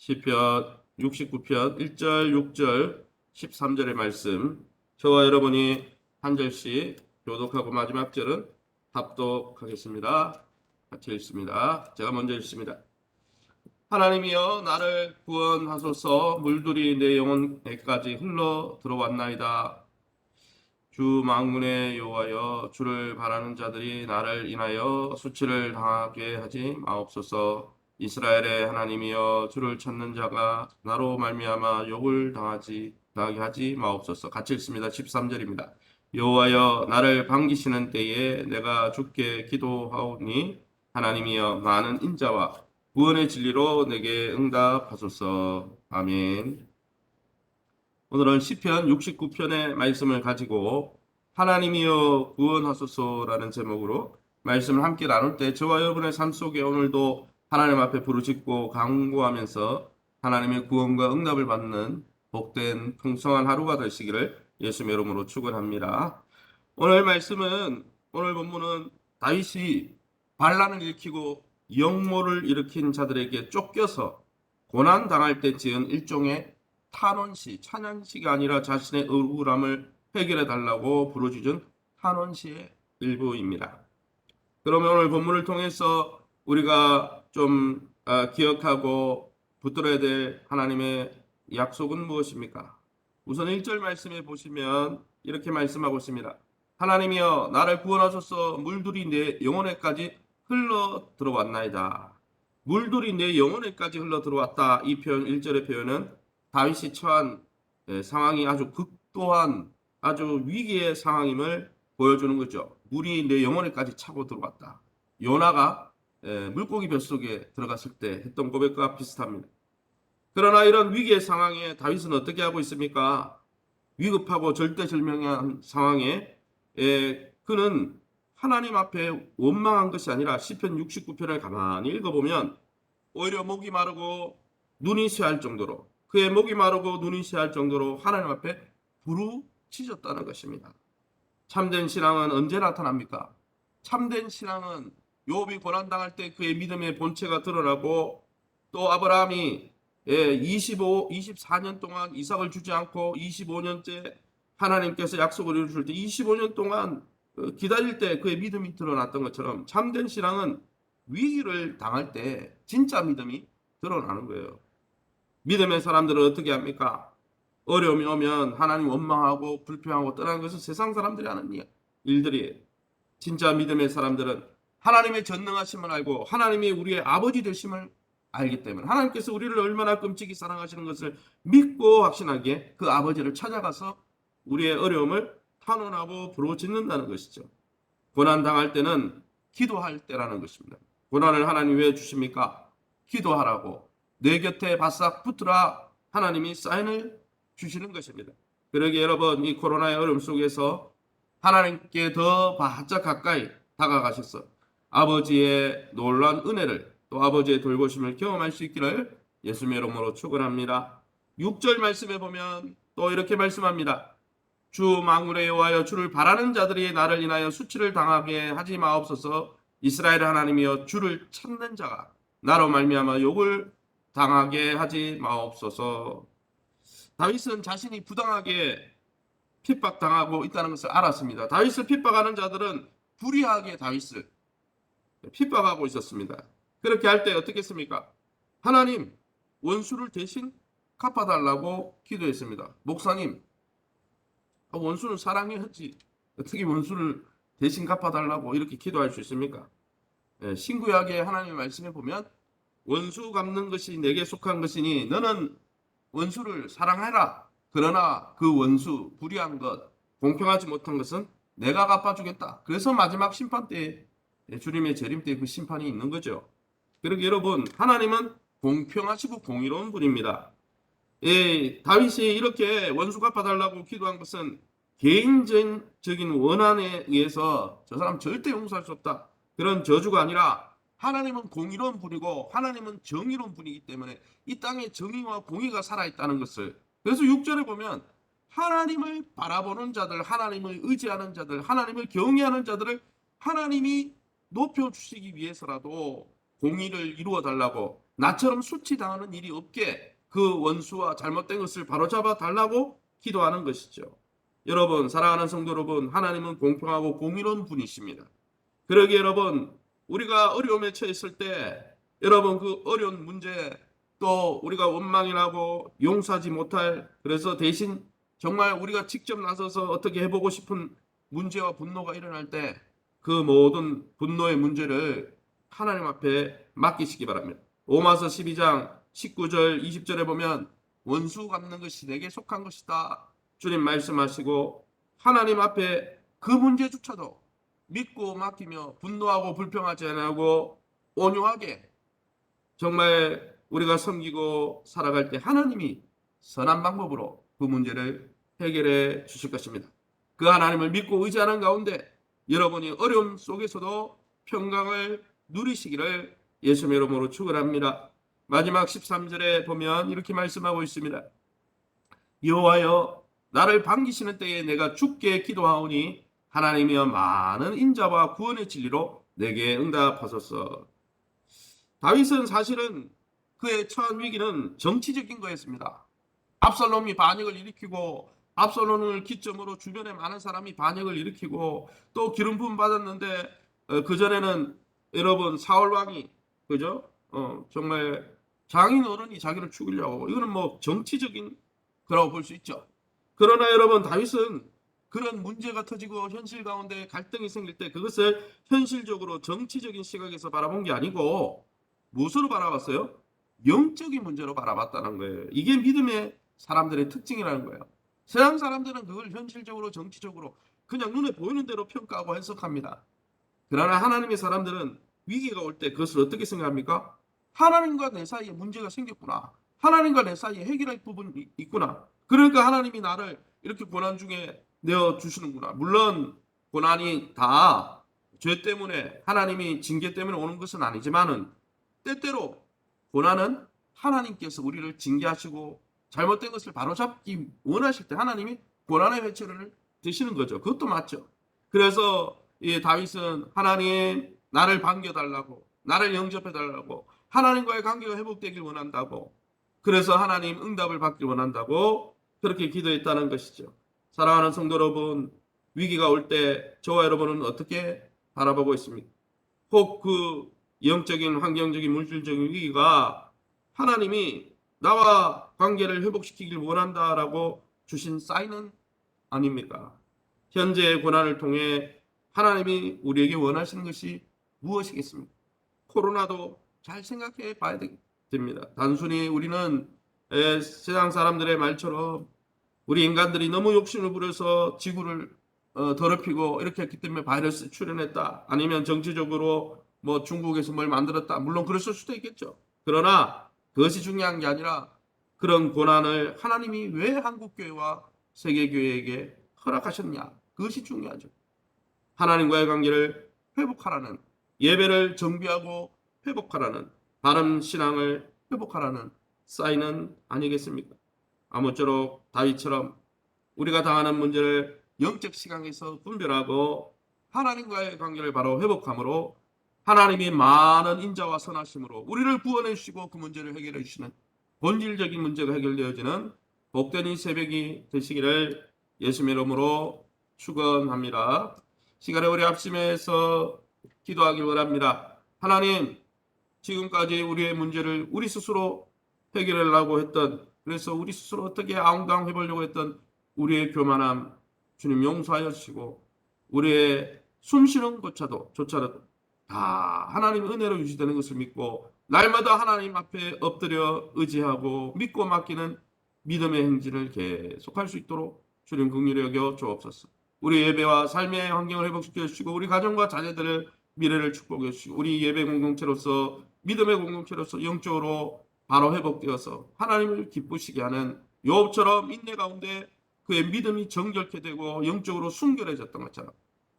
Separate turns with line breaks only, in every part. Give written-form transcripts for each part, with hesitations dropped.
시편 69편 1절, 6절, 13절의 말씀 저와 여러분이 한 절씩 교독하고 마지막 절은 합독하겠습니다. 같이 읽습니다. 제가 먼저 읽습니다. 하나님이여 나를 구원하소서. 물들이 내 영혼에까지 흘러 들어왔나이다. 주 만군의 여호와여, 주를 바라는 자들이 나를 인하여 수치를 당하게 하지 마옵소서. 이스라엘의 하나님이여, 주를 찾는 자가 나로 말미암아 욕을 당하게 하지 마옵소서. 같이 읽습니다. 13절입니다. 여호와여, 나를 반기시는 때에 내가 주께 기도하오니 하나님이여, 많은 인자와 구원의 진리로 내게 응답하소서. 아멘. 오늘은 시편 69편의 말씀을 가지고 하나님이여 구원하소서라는 제목으로 말씀을 함께 나눌 때 저와 여러분의 삶 속에 오늘도 하나님 앞에 부르짖고 간구하면서 하나님의 구원과 응답을 받는 복된 풍성한 하루가 되시기를 예수의 이름으로 축원합니다. 오늘 본문은 다윗이 반란을 일으키고 역모를 일으킨 자들에게 쫓겨서 고난 당할 때 지은 일종의 탄원시, 찬양시가 아니라 자신의 억울함을 해결해 달라고 부르짖은 탄원시의 일부입니다. 그러면 오늘 본문을 통해서 우리가 좀 기억하고 붙들어야 될 하나님의 약속은 무엇입니까? 우선 1절 말씀에 보시면 이렇게 말씀하고 있습니다. 하나님이여 나를 구원하소서. 물들이 내 영혼에까지 흘러 들어왔나이다. 물들이 내 영혼에까지 흘러 들어왔다. 이 표현 1절의 표현은 다윗이 처한 상황이 아주 극도한 아주 위기의 상황임을 보여주는 거죠. 물이 내 영혼에까지 차고 들어왔다. 요나가 물고기 뱃속에 들어갔을 때 했던 고백과 비슷합니다. 그러나 이런 위기의 상황에 다윗은 어떻게 하고 있습니까? 위급하고 절대절명한 상황에 그는 하나님 앞에 원망한 것이 아니라 시편 69편을 가만히 읽어보면 오히려 목이 마르고 눈이 쇠할 정도로, 그의 목이 마르고 눈이 쇠할 정도로 하나님 앞에 부르짖었다는 것입니다. 참된 신앙은 언제 나타납니까? 참된 신앙은 욥이 고난당할 때 그의 믿음의 본체가 드러나고, 또 아브라함이 24년 동안 이삭을 주지 않고 25년째 하나님께서 약속을 이루실 때 25년 동안 기다릴 때 그의 믿음이 드러났던 것처럼 참된 신앙은 위기를 당할 때 진짜 믿음이 드러나는 거예요. 믿음의 사람들은 어떻게 합니까? 어려움이 오면 하나님 원망하고 불평하고 떠나는 것은 세상 사람들이 하는 일들이에요. 진짜 믿음의 사람들은 하나님의 전능하심을 알고 하나님이 우리의 아버지 되심을 알기 때문에 하나님께서 우리를 얼마나 끔찍이 사랑하시는 것을 믿고 확신하기에 그 아버지를 찾아가서 우리의 어려움을 탄원하고 부르짖는다는 것이죠. 고난당할 때는 기도할 때라는 것입니다. 고난을 하나님 왜 주십니까? 기도하라고, 내 곁에 바싹 붙으라 하나님이 사인을 주시는 것입니다. 그러기에 여러분, 이 코로나의 어려움 속에서 하나님께 더 바짝 가까이 다가가셔서 아버지의 놀라운 은혜를, 또 아버지의 돌보심을 경험할 수 있기를 예수님의 이름으로 축원합니다. 6절 말씀에 보면 또 이렇게 말씀합니다. 주 만군의 여호와여, 주를 바라는 자들이 나를 인하여 수치를 당하게 하지 마옵소서. 이스라엘 하나님이여, 주를 찾는 자가 나로 말미암아 욕을 당하게 하지 마옵소서. 다윗은 자신이 부당하게 핍박당하고 있다는 것을 알았습니다. 다윗을 핍박하는 자들은 불의하게 다윗을 핍박하고 있었습니다. 그렇게 할 때 어떻게 했습니까? 하나님, 원수를 대신 갚아달라고 기도했습니다. 목사님, 원수는 사랑해야지 어떻게 원수를 대신 갚아달라고 이렇게 기도할 수 있습니까? 신구약의 하나님의 말씀에 보면 원수 갚는 것이 내게 속한 것이니 너는 원수를 사랑해라. 그러나 그 원수, 불의한 것, 공평하지 못한 것은 내가 갚아주겠다. 그래서 마지막 심판 때에, 주님의 재림 때에 그 심판이 있는 거죠. 그러게 여러분, 하나님은 공평하시고 공의로운 분입니다. 다윗이 이렇게 원수 갚아달라고 기도한 것은 개인적인 원한에 의해서 저 사람 절대 용서할 수 없다, 그런 저주가 아니라 하나님은 공의로운 분이고 하나님은 정의로운 분이기 때문에 이 땅에 정의와 공의가 살아있다는 것을, 그래서 6절에 보면 하나님을 바라보는 자들, 하나님을 의지하는 자들, 하나님을 경외하는 자들을 하나님이 높여주시기 위해서라도 공의를 이루어 달라고 나처럼 수치당하는 일이 없게 그 원수와 잘못된 것을 바로잡아 달라고 기도하는 것이죠. 여러분, 사랑하는 성도 여러분, 하나님은 공평하고 공의로운 분이십니다. 그러기에 여러분, 우리가 어려움에 처했을 때 여러분 그 어려운 문제 또 우리가 원망이라고 용서하지 못할, 그래서 대신 정말 우리가 직접 나서서 어떻게 해보고 싶은 문제와 분노가 일어날 때 그 모든 분노의 문제를 하나님 앞에 맡기시기 바랍니다. 로마서 12장 19절 20절에 보면 원수 갚는 것이 내게 속한 것이다 주님 말씀하시고, 하나님 앞에 그 문제조차도 믿고 맡기며 분노하고 불평하지 않고 온유하게 정말 우리가 섬기고 살아갈 때 하나님이 선한 방법으로 그 문제를 해결해 주실 것입니다. 그 하나님을 믿고 의지하는 가운데 여러분이 어려움 속에서도 평강을 누리시기를 예수님의 이름으로 축원합니다. 마지막 13절에 보면 이렇게 말씀하고 있습니다. 여호와여, 나를 반기시는 때에 내가 주께 기도하오니 하나님이여 많은 인자와 구원의 진리로 내게 응답하소서. 다윗은 사실은 그의 처한 위기는 정치적인 거였습니다. 압살롬이 반역을 일으키고 압살롬을 기점으로 주변에 많은 사람이 반역을 일으키고 또 기름 부음 받았는데 그전에는 여러분 사울 왕이 그죠? 정말 장인 어른이 자기를 죽이려고, 이거는 뭐 정치적인 거라고 볼 수 있죠. 그러나 여러분, 다윗은 그런 문제가 터지고 현실 가운데 갈등이 생길 때 그것을 현실적으로 정치적인 시각에서 바라본 게 아니고 무엇으로 바라봤어요? 영적인 문제로 바라봤다는 거예요. 이게 믿음의 사람들의 특징이라는 거예요. 세상 사람들은 그걸 현실적으로 정치적으로 그냥 눈에 보이는 대로 평가하고 해석합니다. 그러나 하나님의 사람들은 위기가 올 때 그것을 어떻게 생각합니까? 하나님과 내 사이에 문제가 생겼구나. 하나님과 내 사이에 해결할 부분이 있구나. 그러니까 하나님이 나를 이렇게 고난 중에 내어주시는구나. 물론 고난이 다 죄 때문에 하나님이 징계 때문에 오는 것은 아니지만은 때때로 고난은 하나님께서 우리를 징계하시고 잘못된 것을 바로잡기 원하실 때 하나님이 고난의 회초리를 드시는 거죠. 그것도 맞죠. 그래서 이 다윗은 하나님 나를 반겨달라고, 나를 영접해달라고, 하나님과의 관계가 회복되길 원한다고, 그래서 하나님 응답을 받길 원한다고 그렇게 기도했다는 것이죠. 사랑하는 성도 여러분, 위기가 올 때 저와 여러분은 어떻게 바라보고 있습니까? 혹 그 영적인, 환경적인, 물질적인 위기가 하나님이 나와 관계를 회복시키길 원한다라고 주신 사인은 아닙니까? 현재의 고난을 통해 하나님이 우리에게 원하시는 것이 무엇이겠습니까? 코로나도 잘 생각해 봐야 됩니다. 단순히 우리는 세상 사람들의 말처럼 우리 인간들이 너무 욕심을 부려서 지구를 더럽히고 이렇게 했기 때문에 바이러스 출현했다. 아니면 정치적으로 뭐 중국에서 뭘 만들었다. 물론 그랬을 수도 있겠죠. 그러나 그것이 중요한 게 아니라 그런 고난을 하나님이 왜 한국교회와 세계교회에게 허락하셨냐. 그것이 중요하죠. 하나님과의 관계를 회복하라는, 예배를 정비하고 회복하라는, 바른 신앙을 회복하라는 사인은 아니겠습니까? 아무쪼록 다윗처럼 우리가 당하는 문제를 영적 시각에서 분별하고 하나님과의 관계를 바로 회복함으로 하나님이 많은 인자와 선하심으로 우리를 구원해 주시고 그 문제를 해결해 주시는 본질적인 문제가 해결되어지는 복된 이 새벽이 되시기를 예수님의 이름으로 축원합니다. 시간에 우리 합심해서 기도하길 원합니다. 하나님, 지금까지 우리의 문제를 우리 스스로 해결하려고 했던, 그래서 우리 스스로 어떻게 아웅다웅 해보려고 했던 우리의 교만함 주님 용서하여 주시고, 우리의 숨쉬는 것조차도 다 하나님 은혜로 유지되는 것을 믿고 날마다 하나님 앞에 엎드려 의지하고 믿고 맡기는 믿음의 행진을 계속할 수 있도록 주님 긍휼히 여겨 주옵소서. 우리 예배와 삶의 환경을 회복시켜 주시고 우리 가정과 자녀들의 미래를 축복해 주시고 우리 예배 공동체로서 믿음의 공동체로서 영적으로 바로 회복되어서 하나님을 기쁘시게 하는 욥처럼 인내 가운데 그의 믿음이 정결케 되고 영적으로 순결해졌던 것처럼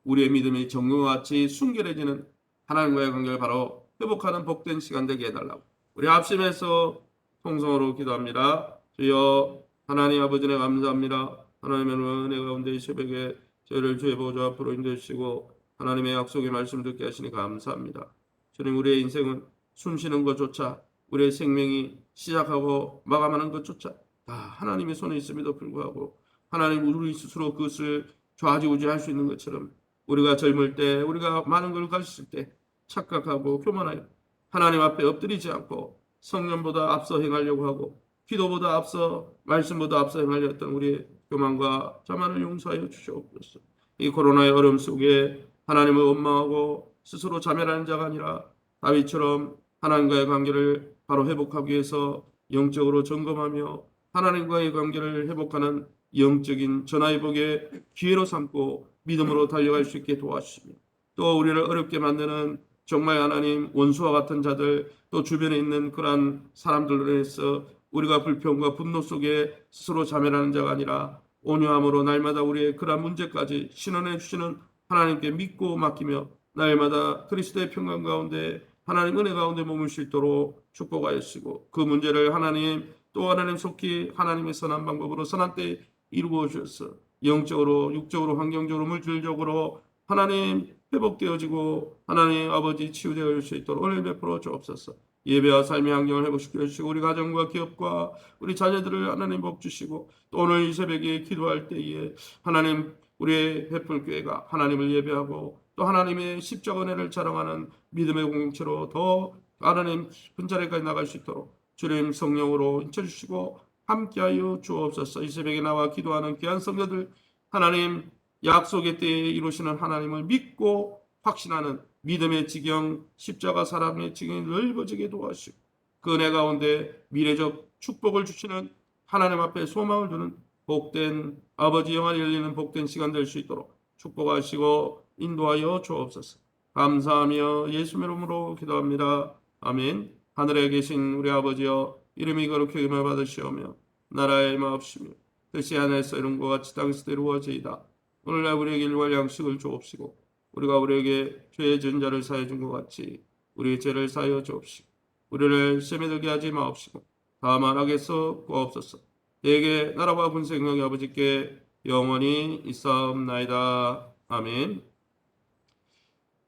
우리의 믿음이 정금과 같이 순결해지는 하나님과의 관계를 바로 회복하는 복된 시간 되게 해달라고 우리 합심해서 통성으로 기도합니다. 주여 하나님 아버지네 감사합니다. 하나님의 은혜 가운데 이 새벽에 저희를 주의 보좌 앞으로 인도해 주시고 하나님의 약속의 말씀 듣게 하시니 감사합니다. 주님, 우리의 인생은 숨쉬는 것조차 우리의 생명이 시작하고 마감하는 것조차 다 하나님의 손에 있음에도 불구하고 하나님 우리 스스로 그것을 좌지우지할 수 있는 것처럼 우리가 젊을 때 우리가 많은 걸 가졌을 때 착각하고 교만하여 하나님 앞에 엎드리지 않고 성령보다 앞서 행하려고 하고 기도보다 앞서 말씀보다 앞서 행하려 했던 우리의 교만과 자만을 용서하여 주시옵소서. 이 코로나의 어려움 속에 하나님을 원망하고 스스로 자멸하는 자가 아니라 다윗처럼 하나님과의 관계를 바로 회복하기 위해서 영적으로 점검하며 하나님과의 관계를 회복하는 영적인 전화위복의 기회로 삼고 믿음으로 달려갈 수 있게 도와주시며 또 우리를 어렵게 만드는 정말 하나님 원수와 같은 자들 또 주변에 있는 그러한 사람들로 인해서 우리가 불평과 분노 속에 스스로 자멸하는 자가 아니라 온유함으로 날마다 우리의 그러한 문제까지 신원해 주시는 하나님께 믿고 맡기며 날마다 그리스도의 평강 가운데 하나님 은혜 가운데 머물 수 있도록 축복하였시고 그 문제를 하나님 또 하나님 속히 하나님의 선한 방법으로 선한 때에 이루어 주셔서 영적으로 육적으로 환경적으로 물질적으로 하나님 회복되어지고 하나님 아버지 치유되어 수 있도록 은혜 베풀어 주옵소서. 예배와 삶의 환경을 회복시켜 주시고 우리 가정과 기업과 우리 자녀들을 하나님 복 주시고 또 오늘 이 새벽에 기도할 때에 하나님 우리의 횃불교회가 하나님을 예배하고 또 하나님의 십자가 은혜를 자랑하는 믿음의 공동체로 더 하나님 깊은 자리까지 나갈 수 있도록 주님 성령으로 인쳐주시고 함께하여 주옵소서. 이 새벽에 나와 기도하는 귀한 성도들 하나님 약속의 때에 이루시는 하나님을 믿고 확신하는 믿음의 지경 십자가 사랑의 지경이 넓어지게 도와주시고 그 은혜 가운데 미래적 축복을 주시는 하나님 앞에 소망을 두는 복된 아버지 영안이 열리는 복된 시간 될 수 있도록 축복하시고 인도하여 주옵소서. 감사하며 예수의 이름으로 기도합니다. 아멘. 하늘에 계신 우리 아버지여 이름이 거룩히 여김을 받으시오며 나라의 마옵시며 뜻이 하늘에서 이룬 것 같이 땅에서도 이루어지이다. 오늘날 우리에게 일용할 양식을 주옵시고 우리가 우리에게 죄의 전자를 사해 준 것 같이 우리의 죄를 사하여 주옵시고 우리를 시험에 들게 하지 마옵시고 다만 악에서 구하옵소서. 대개 나라와 군세 영광이 아버지께 영원히 있사옵나이다. 아멘.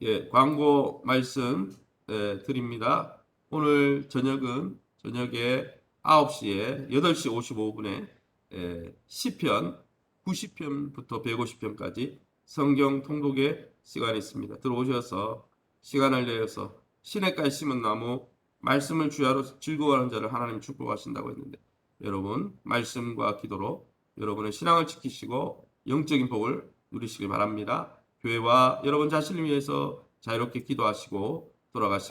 예, 광고 말씀 드립니다. 오늘 저녁은 저녁에 9시에 8시 55분에 시편 90편부터 150편까지 성경 통독의 시간이 있습니다. 들어오셔서 시간을 내어서 시냇가에 심은 나무 말씀을 주야로 즐거워하는 자를 하나님 축복하신다고 했는데 여러분 말씀과 기도로 여러분의 신앙을 지키시고 영적인 복을 누리시길 바랍니다. 교회와 여러분 자신을 위해서 자유롭게 기도하시고 돌아가시기